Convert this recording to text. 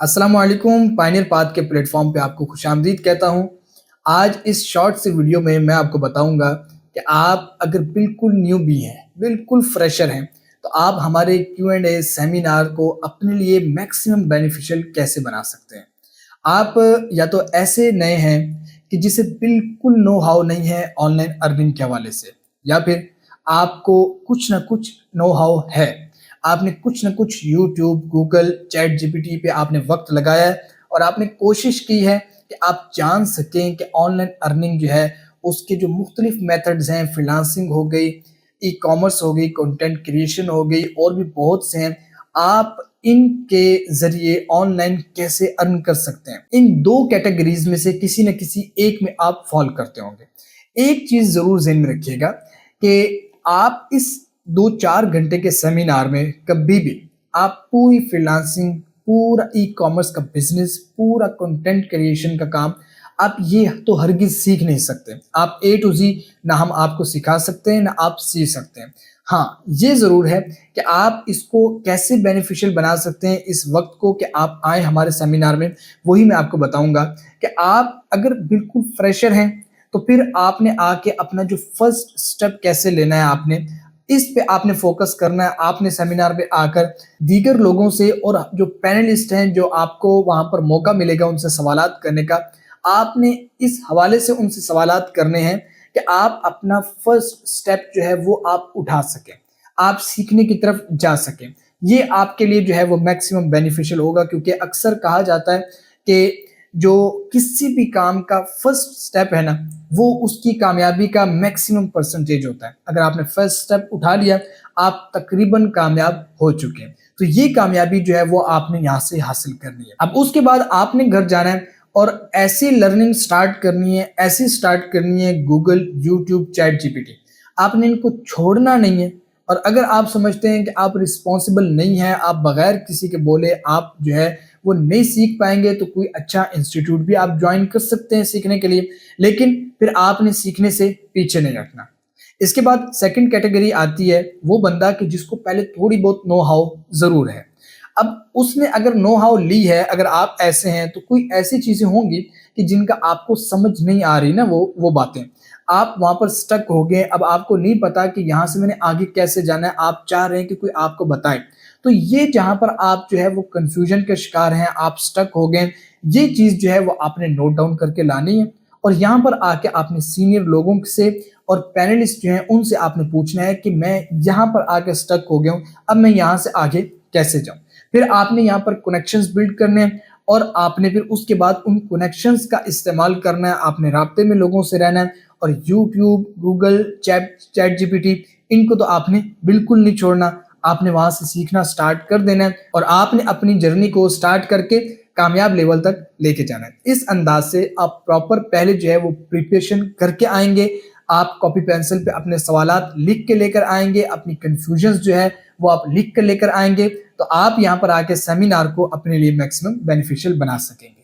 السلام علیکم، pioneer path کے پلیٹ فارم پہ آپ کو خوش آمدید کہتا ہوں۔ آج اس شارٹ سے ویڈیو میں آپ کو بتاؤں گا کہ آپ اگر بالکل نیو بی ہیں، بالکل فریشر ہیں، تو آپ ہمارے کیو اینڈ اے سیمینار کو اپنے لیے میکسیمم بینیفیشل کیسے بنا سکتے ہیں۔ آپ یا تو ایسے نئے ہیں کہ جسے بالکل نو ہاؤ نہیں ہے آن لائن ارننگ کے حوالے سے، یا پھر آپ کو کچھ نہ کچھ نو ہاؤ ہے، آپ نے کچھ نہ کچھ YouTube, Google, chat G P T پہ آپ نے وقت لگایا ہے اور آپ نے کوشش کی ہے کہ آپ جان سکیں کہ آن لائن ارننگ جو ہے اس کے جو مختلف میتھڈز ہیں، فریلانسنگ ہو گئی، ای کامرس ہو گئی، کنٹینٹ کریشن ہو گئی، اور بھی بہت سے ہیں، آپ ان کے ذریعے آن لائن کیسے ارن کر سکتے ہیں۔ ان دو کیٹیگریز میں سے کسی نہ کسی ایک میں آپ فال کرتے ہوں گے۔ ایک چیز ضرور ذہن میں رکھیے گا کہ آپ اس 2-4 گھنٹے کے سیمینار میں کبھی بھی آپ پوری فریلانسنگ، پورا ای کامرس کا بزنس، پورا کنٹینٹ کریشن کا کام آپ یہ تو ہرگز سیکھ نہیں سکتے۔ آپ اے ٹو زی نہ ہم آپ کو سکھا سکتے ہیں نہ آپ سیکھ سکتے ہیں۔ ہاں، یہ ضرور ہے کہ آپ اس کو کیسے بینیفیشل بنا سکتے ہیں اس وقت کو کہ آپ آئیں ہمارے سیمینار میں، وہی میں آپ کو بتاؤں گا کہ آپ اگر بالکل فریشر ہیں تو پھر آپ نے آ کے اپنا جو فرسٹ سٹیپ کیسے لینا ہے، آپ نے اس پہ آپ نے فوکس کرنا ہے۔ آپ نے سیمینار پہ آ کر دیگر لوگوں سے اور جو پینلسٹ ہیں جو آپ کو وہاں پر موقع ملے گا ان سے سوالات کرنے کا، آپ نے اس حوالے سے ان سے سوالات کرنے ہیں کہ آپ اپنا فرسٹ سٹیپ جو ہے وہ آپ اٹھا سکیں، آپ سیکھنے کی طرف جا سکیں۔ یہ آپ کے لیے جو ہے وہ میکسیمم بینیفیشل ہوگا، کیونکہ اکثر کہا جاتا ہے کہ جو کسی بھی کام کا فرسٹ سٹیپ ہے نا، وہ اس کی کامیابی کا میکسیمم پرسنٹیج ہوتا ہے۔ اگر آپ نے فرسٹ سٹیپ اٹھا لیا، آپ تقریباً کامیاب ہو چکے ہیں۔ تو یہ کامیابی جو ہے وہ آپ نے یہاں سے حاصل کرنی ہے۔ اب اس کے بعد آپ نے گھر جانا ہے اور ایسی لرننگ سٹارٹ کرنی ہے، ایسی سٹارٹ کرنی ہے Google, YouTube, chat G P T. آپ نے ان کو چھوڑنا نہیں ہے، اور اگر آپ سمجھتے ہیں کہ آپ رسپانسبل نہیں ہیں، آپ بغیر کسی کے بولے آپ جو ہے وہ نہیں سیکھ پائیں گے، تو کوئی اچھا انسٹیٹیوٹ بھی آپ جوائن کر سکتے ہیں سیکھنے کے لیے، لیکن پھر آپ نے سیکھنے سے پیچھے نہیں رکھنا۔ اس کے بعد سیکنڈ کیٹیگری آتی ہے وہ بندہ کہ جس کو پہلے تھوڑی بہت نو ہاؤ ضرور ہے۔ اب اس نے اگر نو ہاؤ لی ہے، اگر آپ ایسے ہیں تو کوئی ایسی چیزیں ہوں گی کہ جن کا آپ کو سمجھ نہیں آ رہی نا، وہ باتیں آپ وہاں پر سٹک ہو گئے۔ اب آپ کو نہیں پتا کہ یہاں سے میں نے آگے کیسے جانا ہے، آپ چاہ رہے ہیں کہ کوئی آپ کو بتائے، تو یہ جہاں پر آپ جو ہے وہ کنفیوژن کے شکار ہیں، آپ سٹک ہو گئے، یہ چیز جو ہے وہ آپ نے نوٹ ڈاؤن کر کے لانی ہے، اور یہاں پر آ کے آپ نے سینئر لوگوں سے اور پینلسٹ جو ہیں ان سے آپ نے پوچھنا ہے کہ میں یہاں پر آ کے سٹک ہو گیا ہوں، اب میں یہاں سے آگے کیسے جاؤں۔ پھر آپ نے یہاں پر کنیکشنز بلڈ کرنے ہیں، اور آپ نے پھر اس کے بعد ان کنیکشنز کا استعمال کرنا ہے، آپ نے رابطے میں لوگوں سے رہنا ہے، اور YouTube, Google, chat G P T, ان کو تو آپ نے بالکل نہیں چھوڑنا، آپ نے وہاں سے سیکھنا سٹارٹ کر دینا ہے، اور آپ نے اپنی جرنی کو سٹارٹ کر کے کامیاب لیول تک لے کے جانا ہے۔ اس انداز سے آپ پراپر پہلے جو ہے وہ پریپریشن کر کے آئیں گے، آپ کاپی پینسل پہ اپنے سوالات لکھ کے لے کر آئیں گے، اپنی کنفیوژنز جو ہے وہ آپ لکھ کر لے کر آئیں گے، تو آپ یہاں پر آ کے سیمینار کو اپنے لیے میکسیمم بینیفیشل بنا سکیں گے۔